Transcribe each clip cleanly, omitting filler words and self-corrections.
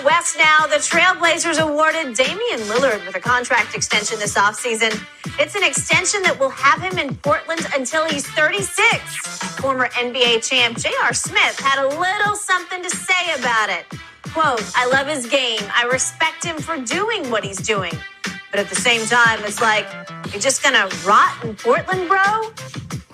out west now. The Trailblazers awarded Damian Lillard with a contract extension this offseason. It's an extension that will have him in Portland until he's 36. Former NBA champ J.R. Smith had a little something to say about it. Quote, "I love his game. I respect him for doing what he's doing. But at the same time, it's like, you're just going to rot in Portland, bro?"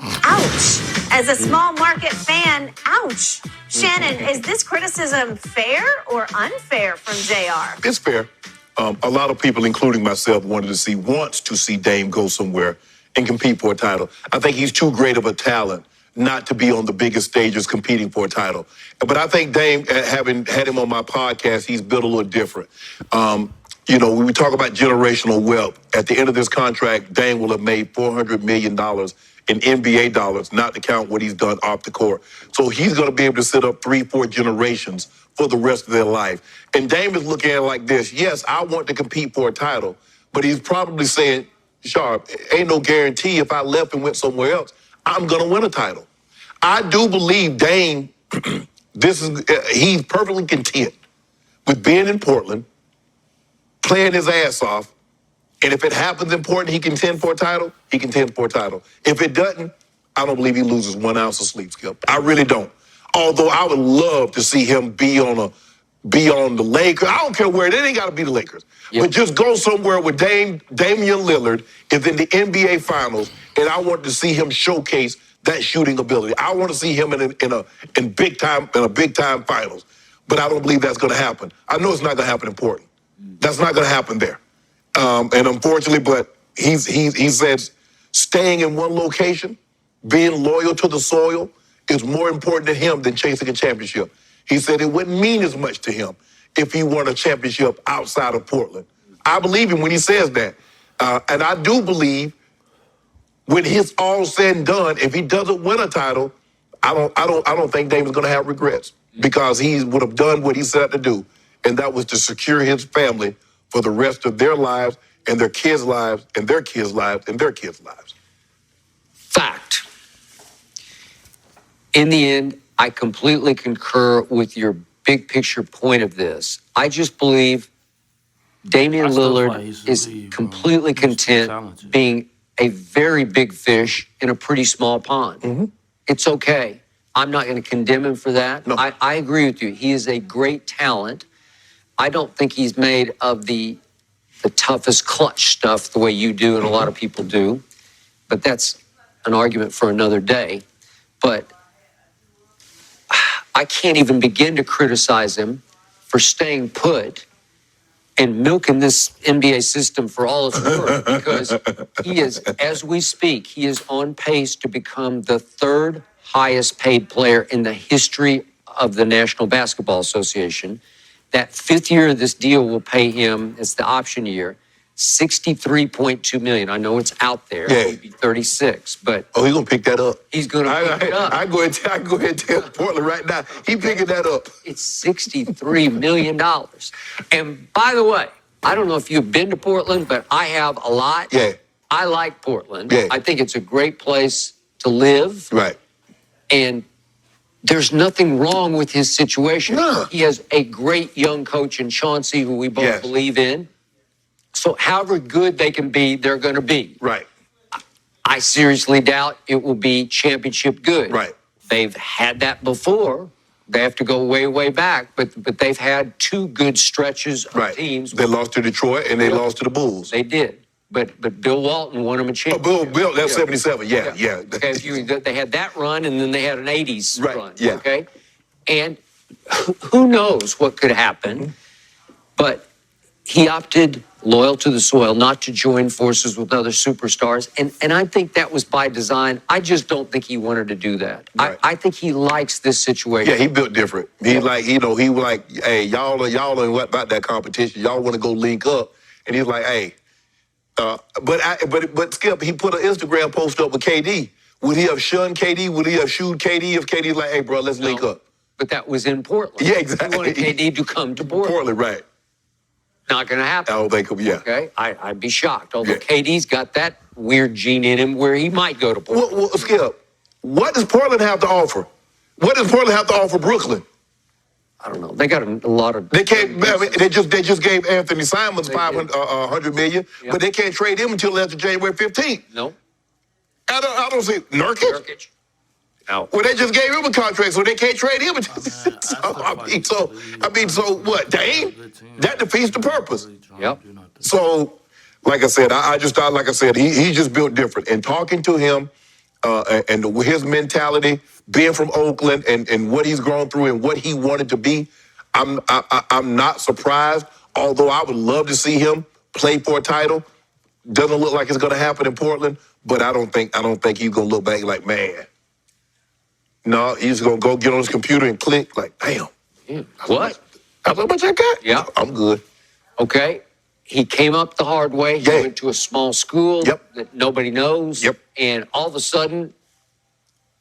Ouch. As a small market fan, ouch. Shannon, is this criticism fair or unfair from JR? It's fair. A lot of people, including myself, wants to see Dame go somewhere and compete for a title. I think he's too great of a talent not to be on the biggest stages competing for a title. But I think Dame, having had him on my podcast, he's built a little different. When we talk about generational wealth, at the end of this contract, Dame will have made $400 million in NBA dollars, not to count what he's done off the court. So he's going to be able to sit up 3-4 generations for the rest of their life. And Dame is looking at it like this. Yes, I want to compete for a title, but he's probably saying, Sharp, ain't no guarantee if I left and went somewhere else, I'm going to win a title. I do believe Dame, he's perfectly content with being in Portland, playing his ass off, and if it happens in Portland, he contend for a title, he contends for a title. If it doesn't, I don't believe he loses 1 ounce of sleep, Skip. I really don't. Although I would love to see him be on the Lakers. I don't care where, it ain't got to be the Lakers. Yep. But just go somewhere with Damian Lillard is in the NBA Finals, and I want to see him showcase that shooting ability. I want to see him in a big time finals. But I don't believe that's going to happen. I know it's not going to happen in Portland. That's not going to happen there. And unfortunately, but he says staying in one location, being loyal to the soil, is more important to him than chasing a championship. He said it wouldn't mean as much to him if he won a championship outside of Portland. I believe him when he says that. And I do believe when it's all said and done, if he doesn't win a title, I don't think Dame's going to have regrets, because he would have done what he set out to do, and that was to secure his family for the rest of their lives and their kids' lives and their kids' lives and their kids' lives. Fact. In the end, I completely concur with your big picture point of this. I just believe Damian Lillard is completely content being a very big fish in a pretty small pond. Mm-hmm. It's okay. I'm not going to condemn him for that. No. I agree with you. He is a great talent. I don't think he's made of the toughest clutch stuff the way you do and a lot of people do. But that's an argument for another day. But I can't even begin to criticize him for staying put and milking this NBA system for all it's worth, because he is, as we speak, he is on pace to become the third highest paid player in the history of the National Basketball Association. That fifth year of this deal will pay him, it's the option year, $63.2 million. I know it's out there. Yeah. It'll be 36, but he's gonna pick that up. He's gonna pick it up. I go ahead and tell Portland right now, he picking that up. It's $63 million. And by the way, I don't know if you've been to Portland, but I have a lot. Yeah. I like Portland. Yeah. I think it's a great place to live. Right. And there's nothing wrong with his situation. No. He has a great young coach in Chauncey, who we both believe in. So however good they can be, they're going to be. Right. I seriously doubt it will be championship good. Right. They've had that before. They have to go way, way back. But they've had two good stretches of teams. They lost to Detroit and they lost to the Bulls. They did. But Bill Walton won them a championship. Bill, that's 77. Yeah. Okay, they had that run, and then they had an 80s run. Yeah. Okay? And who knows what could happen. Mm-hmm. But he opted, loyal to the soil, not to join forces with other superstars. And I think that was by design. I just don't think he wanted to do that. Right. I think he likes this situation. Yeah, he built different. He like, he was like, hey, y'all ain't what about that competition. Y'all want to go link up. And he's like, hey. But Skip, he put an Instagram post up with KD. Would he have shunned KD? Would he have shooed KD if KD's like, hey, bro, let's link up? But that was in Portland. Yeah, exactly. He wanted KD to come to Portland. Portland, right. Not going to happen. I don't think he'll, Okay, I'd be shocked. Although KD's got that weird gene in him where he might go to Portland. Well, Skip, what does Portland have to offer? What does Portland have to offer Brooklyn? I don't know. They got a lot of. They can't. I mean, they just gave Anthony Simons $500 million, but they can't trade him until after January 15th. No. I don't see Nurkic. Out. Well, they just gave him a contract, so they can't trade him. So what? Dame? That defeats the purpose. Yep. So, like I said, I just thought, like I said, he just built different. And talking to him, and his mentality, being from Oakland, and what he's grown through and what he wanted to be, I'm not surprised. Although I would love to see him play for a title. Doesn't look like it's going to happen in Portland, but I don't think he's going to look back like, man. No, he's going to go get on his computer and click like, damn. What? How much I got? Yeah. I'm good. Okay. He came up the hard way. He went to a small school that nobody knows. Yep. And all of a sudden,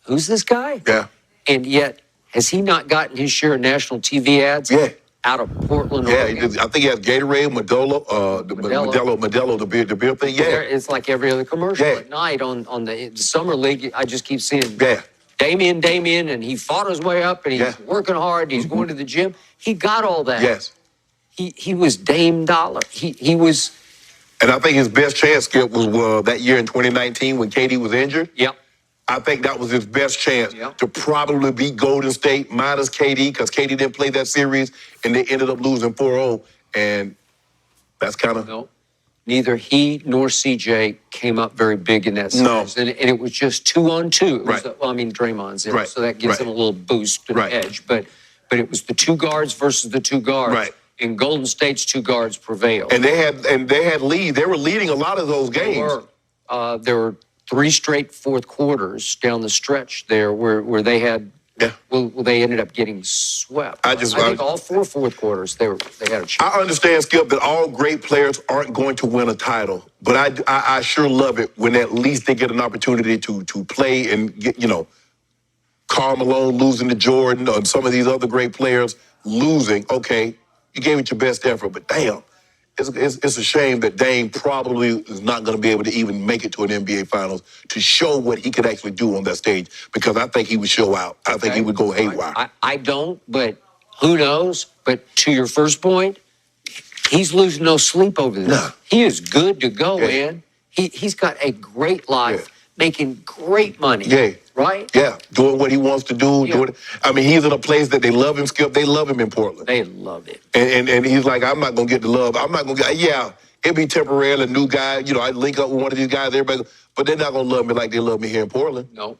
who's this guy? Yeah. And yet, has he not gotten his share of national TV ads? Yeah. Out of Portland. Yeah, I think he has Gatorade, Modelo, the beer thing. Yeah. It's like every other commercial at night on the summer league. I just keep seeing Damian, and he fought his way up, and he's working hard, and he's going to the gym. He got all that. Yes. He was Dame Dollar. He was. And I think his best chance, Skip, was that year in 2019 when KD was injured. Yep. I think that was his best chance to probably beat Golden State minus KD, because KD didn't play that series, and they ended up losing 4-0. And that's kind of... No. Neither he nor CJ came up very big in that series. No. And it was just 2-on-2. Right. Draymond's in, right. so that gives him a little boost and edge. But it was the two guards versus the two guards. Right. And Golden State's two guards prevailed. And they had lead. They were leading a lot of those games. There were 3 straight fourth quarters down the stretch there where they had. Yeah. Well, they ended up getting swept. I think all 4 fourth quarters they had a chance. I understand, Skip, that all great players aren't going to win a title, but I sure love it when at least they get an opportunity to play and get, Karl Malone losing to Jordan or some of these other great players losing. Okay, you gave it your best effort, but damn, it's a shame that Dame probably is not going to be able to even make it to an NBA Finals to show what he could actually do on that stage, because I think he would show out. I think he would go haywire. I don't, but who knows? But to your first point, he's losing no sleep over this. Nah. He is good to go, man. He's got a great life, making great money. Yeah. Right? Yeah, doing what he wants to do. He's in a place that they love him, Skip. They love him in Portland. They love it. And he's like, I'm not going to get the love. I'm not going to get, it'll be temporary, a new guy. I link up with one of these guys, everybody, but they're not going to love me like they love me here in Portland. No.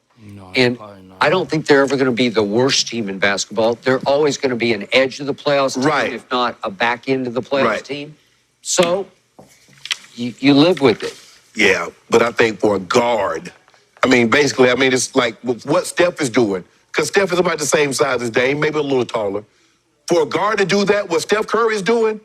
And I don't think they're ever going to be the worst team in basketball. They're always going to be an edge of the playoffs team, if not a back end of the playoffs team. So you live with it. Yeah, but I think for a guard, basically, it's like what Steph is doing, because Steph is about the same size as Dame, maybe a little taller. For a guard to do that, what Steph Curry is doing,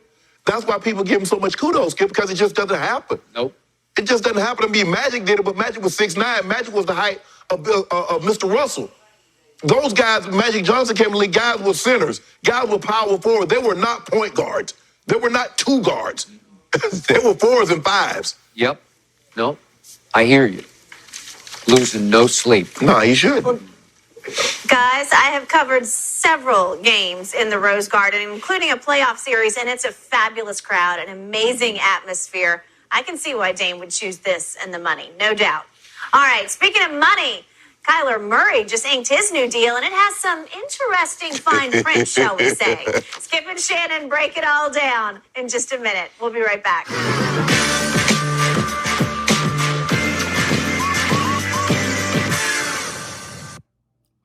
that's why people give him so much kudos, Skip, because it just doesn't happen. Nope. It just doesn't happen. Magic did it, but Magic was 6'9". Magic was the height of Mr. Russell. Those guys, Magic Johnson came in the league, guys were centers. Guys were power forward. They were not point guards. They were not two guards. They were 4s and 5s. Yep. No, I hear you. Losing no sleep. No, he should. Guys, I have covered several games in the Rose Garden, including a playoff series, and it's a fabulous crowd, an amazing atmosphere. I can see why Dame would choose this and the money, no doubt. All right, speaking of money, Kyler Murray just inked his new deal, and it has some interesting fine print, shall we say. Skip and Shannon break it all down in just a minute. We'll be right back.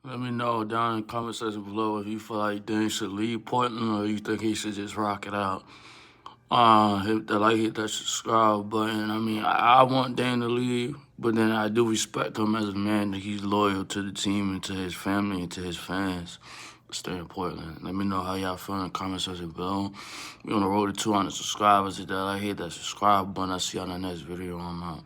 Let me know down in the comment section below if you feel like Dame should leave Portland or you think he should just rock it out. Hit that subscribe button. I want Dame to leave, but then I do respect him as a man that he's loyal to the team and to his family and to his fans. Stay in Portland. Let me know how y'all feel in the comment section below. We on the road to 200 subscribers. Hit that subscribe button. I'll see y'all in the next video. I'm out.